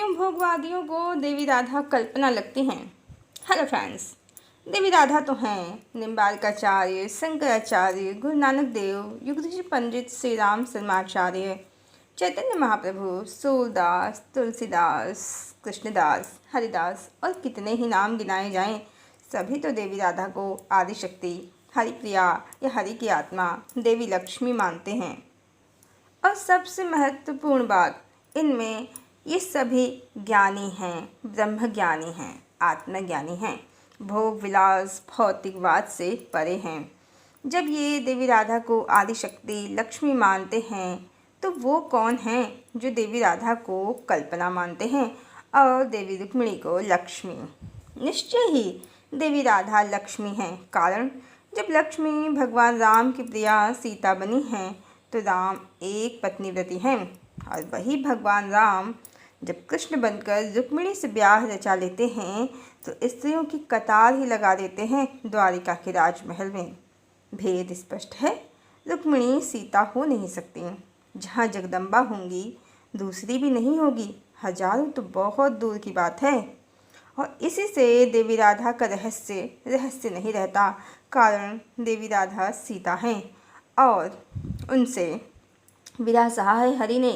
क्यों भोगवादियों को देवी राधा कल्पना लगती हैं? हेलो फ्रेंड्स, देवी राधा तो हैं निम्बार्काचार्य, शंकराचार्य, गुरु नानक देव, युगधीश पंडित, श्री राम शर्माचार्य, चैतन्य महाप्रभु, सूरदास, तुलसीदास, कृष्णदास, हरिदास और कितने ही नाम गिनाए जाएं, सभी तो देवी राधा को आदिशक्ति, हरिप्रिया या हरि की आत्मा देवी लक्ष्मी मानते हैं। और सबसे महत्वपूर्ण बात, इनमें ये सभी ज्ञानी हैं, ब्रह्म ज्ञानी हैं, आत्मज्ञानी हैं, भोग विलास भौतिकवाद से परे हैं। जब ये देवी राधा को आदिशक्ति लक्ष्मी मानते हैं तो वो कौन हैं जो देवी राधा को कल्पना मानते हैं और देवी रुक्मिणी को लक्ष्मी? निश्चय ही देवी राधा लक्ष्मी हैं, कारण जब लक्ष्मी भगवान राम की प्रिया सीता बनी हैं तो राम एक पत्नीव्रती हैं, और वही भगवान राम जब कृष्ण बनकर रुक्मिणी से ब्याह रचा लेते हैं तो स्त्रियों की कतार ही लगा देते हैं द्वारिका के राजमहल में। भेद स्पष्ट है, रुक्मिणी सीता हो नहीं सकती। जहाँ जगदम्बा होंगी दूसरी भी नहीं होगी, हजारों तो बहुत दूर की बात है। और इसी से देवी राधा का रहस्य नहीं रहता, कारण देवी राधा सीता हैं और उनसे विरह सहाय हरि ने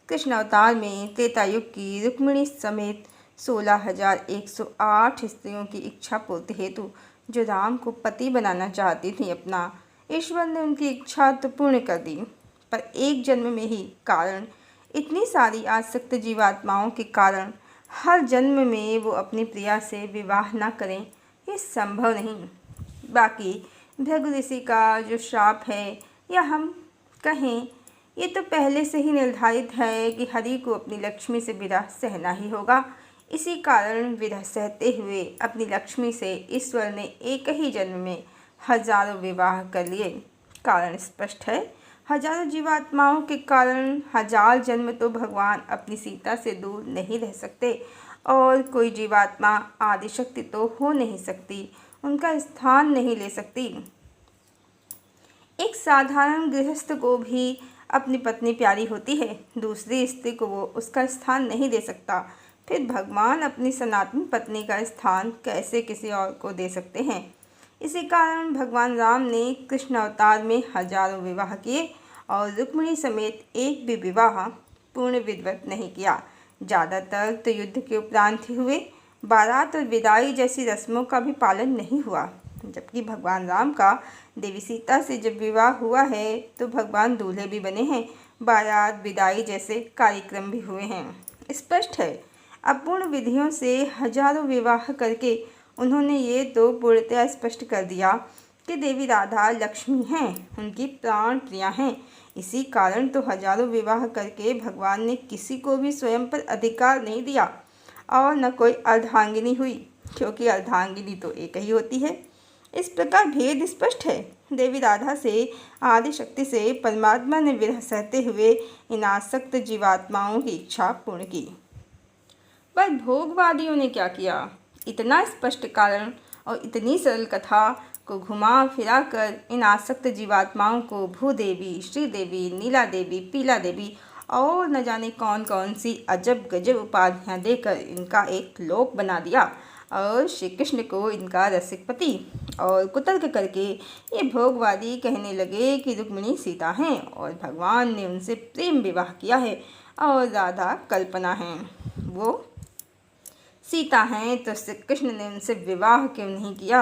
कृष्ण अवतार में त्रेता युग की रुक्मिणी समेत 16,108 स्त्रियों की इच्छा पूर्ति हेतु जो राम को पति बनाना चाहती थी अपना, ईश्वर ने उनकी इच्छा तो पूर्ण कर दी, पर एक जन्म में ही, कारण इतनी सारी आसक्त जीवात्माओं के कारण हर जन्म में वो अपनी प्रिया से विवाह न करें, ये संभव नहीं। बाकी भृगु ऋषि का जो श्राप है, या हम कहें ये तो पहले से ही निर्धारित है कि हरि को अपनी लक्ष्मी से विरह सहना ही होगा। इसी कारण विरह सहते हुए अपनी लक्ष्मी से ईश्वर ने एक ही जन्म में हजारों विवाह कर लिए। कारण स्पष्ट है, हजारों जीवात्माओं के कारण हजार जन्म तो भगवान अपनी सीता से दूर नहीं रह सकते, और कोई जीवात्मा आदिशक्ति तो हो नहीं सकती, उनका स्थान नहीं ले सकती। एक साधारण गृहस्थ को भी अपनी पत्नी प्यारी होती है, दूसरी स्त्री को वो उसका स्थान नहीं दे सकता, फिर भगवान अपनी सनातन पत्नी का स्थान कैसे किसी और को दे सकते हैं? इसी कारण भगवान राम ने कृष्ण अवतार में हजारों विवाह किए और रुक्मिणी समेत एक भी विवाह पूर्ण विधिवत नहीं किया। ज़्यादातर तो युद्ध के उपरांत ही हुए, बारात और विदाई जैसी रस्मों का भी पालन नहीं हुआ। जबकि भगवान राम का देवी सीता से जब विवाह हुआ है तो भगवान दूल्हे भी बने हैं, बारात विदाई जैसे कार्यक्रम भी हुए हैं। स्पष्ट है, अपूर्ण विधियों से हजारों विवाह करके उन्होंने ये तो पूर्णतया स्पष्ट कर दिया कि देवी राधा लक्ष्मी हैं, उनकी प्राण प्रिया हैं। इसी कारण तो हजारों विवाह करके भगवान ने किसी को भी स्वयं पर अधिकार नहीं दिया और न कोई अर्धांगिनी हुई, क्योंकि अर्धांगिनी तो एक ही होती है। इस प्रकार भेद स्पष्ट है, देवी राधा से आदिशक्ति से परमात्मा ने विरह सहते हुए इन आसक्त जीवात्माओं की इच्छा पूर्ण की। पर भोगवादियों ने क्या किया? इतना स्पष्ट कारण और इतनी सरल कथा को घुमा फिरा कर इन आसक्त जीवात्माओं को भूदेवी, श्रीदेवी, नीला देवी, पीला देवी और न जाने कौन कौन सी अजब गजब उपाधियाँ देकर इनका एक लोक बना दिया, और श्री कृष्ण को इनका रसिक पति। और कुतर्क करके ये भोगवादी कहने लगे कि रुक्मिणी सीता हैं और भगवान ने उनसे प्रेम विवाह किया है और राधा कल्पना हैं, वो सीता हैं, तो श्री कृष्ण ने उनसे विवाह क्यों नहीं किया?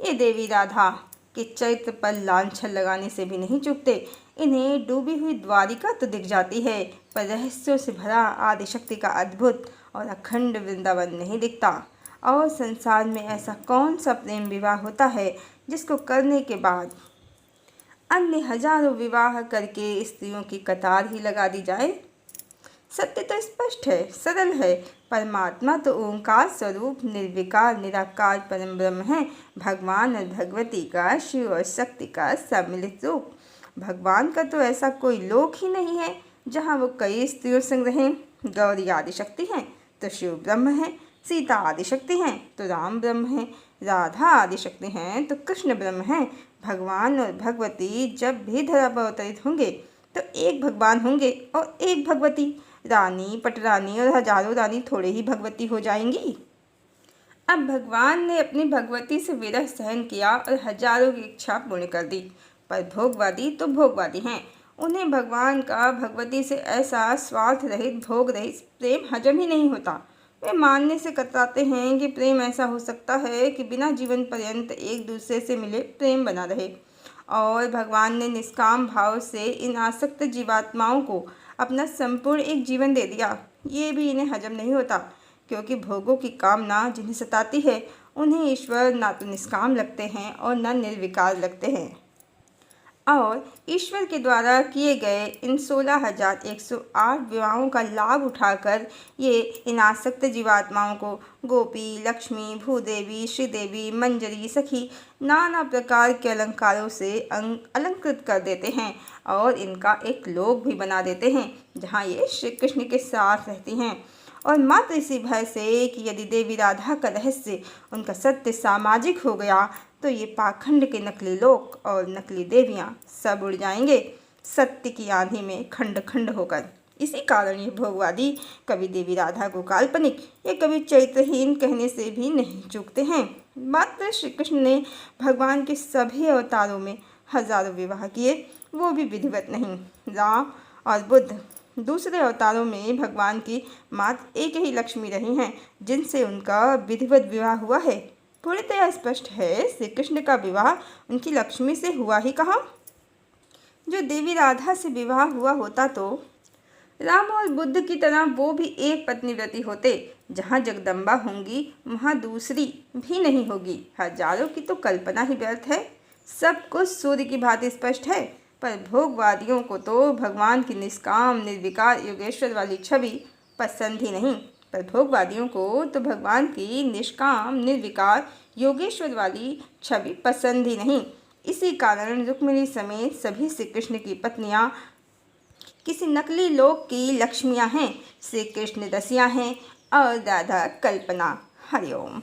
ये देवी राधा के चरित्र पर लांछन लगाने से भी नहीं चूकते। इन्हें डूबी हुई द्वारिका तो दिख जाती है, पर रहस्यों से भरा आदिशक्ति का अद्भुत और अखंड वृंदावन नहीं दिखता। और संसार में ऐसा कौन सा प्रेम विवाह होता है जिसको करने के बाद अन्य हजारों विवाह करके स्त्रियों की कतार ही लगा दी जाए? सत्य तो स्पष्ट है, सरल है, परमात्मा तो ओंकार स्वरूप निर्विकार निराकार परम ब्रह्म है, भगवान और भगवती का, शिव और शक्ति का सम्मिलित रूप। भगवान का तो ऐसा कोई लोक ही नहीं है जहाँ वो कई स्त्रियों संग रहें। गौरी आदिशक्ति हैं तो शिव ब्रह्म हैं, सीता आदिशक्ति हैं तो राम ब्रह्म हैं, राधा आदिशक्ति हैं तो कृष्ण ब्रह्म हैं। भगवान और भगवती जब भी धरा पर अवतरित होंगे तो एक भगवान होंगे और एक भगवती। रानी, पटरानी और हजारों रानी थोड़े ही भगवती हो जाएंगी। अब भगवान ने अपनी भगवती से विरह सहन किया और हजारों की इच्छा पूर्ण कर दी। पर भोगवादी तो भोगवादी हैं। उन्हें भगवान का भगवती से ऐसा स्वार्थ रहित भोग रहित प्रेम हजम ही नहीं होता। वे मानने से कतराते हैं कि प्रेम ऐसा हो सकता है कि बिना जीवन पर्यंत एक दूसरे से मिले प्रेम बना रहे। और भगवान ने निष्काम भाव से इन आसक्त जीवात्माओं को अपना संपूर्ण एक जीवन दे दिया। ये भी इन्हें हजम नहीं होता, क्योंकि भोगों की कामना जिन्हें सताती है उन्हें ईश्वर ना तो निष्काम लगते हैं और न निर्विकार लगते हैं। और ईश्वर के द्वारा किए गए इन 16,108 विवाहों का लाभ उठाकर ये इन आसक्त जीवात्माओं को गोपी, लक्ष्मी, भूदेवी, श्रीदेवी, मंजरी, सखी नाना प्रकार के अलंकारों से अलंकृत कर देते हैं और इनका एक लोक भी बना देते हैं जहाँ ये श्री कृष्ण के साथ रहती हैं। और मात्र इसी भय से कि यदि देवी राधा का रहस्य उनका सत्य सामाजिक हो गया तो ये पाखंड के नकली लोक और नकली देवियाँ सब उड़ जाएंगे सत्य की आंधी में खंड खंड होकर। इसी कारण ये भोगवादी कभी देवी राधा को काल्पनिक या कभी चरित्रहीन कहने से भी नहीं चूकते हैं। मात्र श्री कृष्ण ने भगवान के सभी अवतारों में हजारों विवाह किए, वो भी विधिवत नहीं। राम और बुद्ध दूसरे अवतारों में भगवान की मात्र एक ही लक्ष्मी रही हैं जिनसे उनका विधिवत विवाह हुआ है। पूर्णतः स्पष्ट है श्री कृष्ण का विवाह उनकी लक्ष्मी से हुआ ही कहाँ। जो देवी राधा से विवाह हुआ होता तो राम और बुद्ध की तरह वो भी एक पत्नी व्रती होते। जहाँ जगदम्बा होंगी वहाँ दूसरी भी नहीं होगी। हजारों की तो कल्पना ही व्यर्थ है। सब कुछ सूर्य की भांति स्पष्ट है। पर भोगवादियों को तो भगवान की निष्काम निर्विकार योगेश्वर वाली छवि पसंद ही नहीं। पर भोगवादियों को तो भगवान की निष्काम निर्विकार योगेश्वर वाली छवि पसंद ही नहीं। इसी कारण रुक्मिणी समेत सभी श्री कृष्ण की पत्नियां किसी नकली लोक की लक्ष्मियां हैं। श्री कृष्ण रसिया हैं और राधा कल्पना। हरिओम।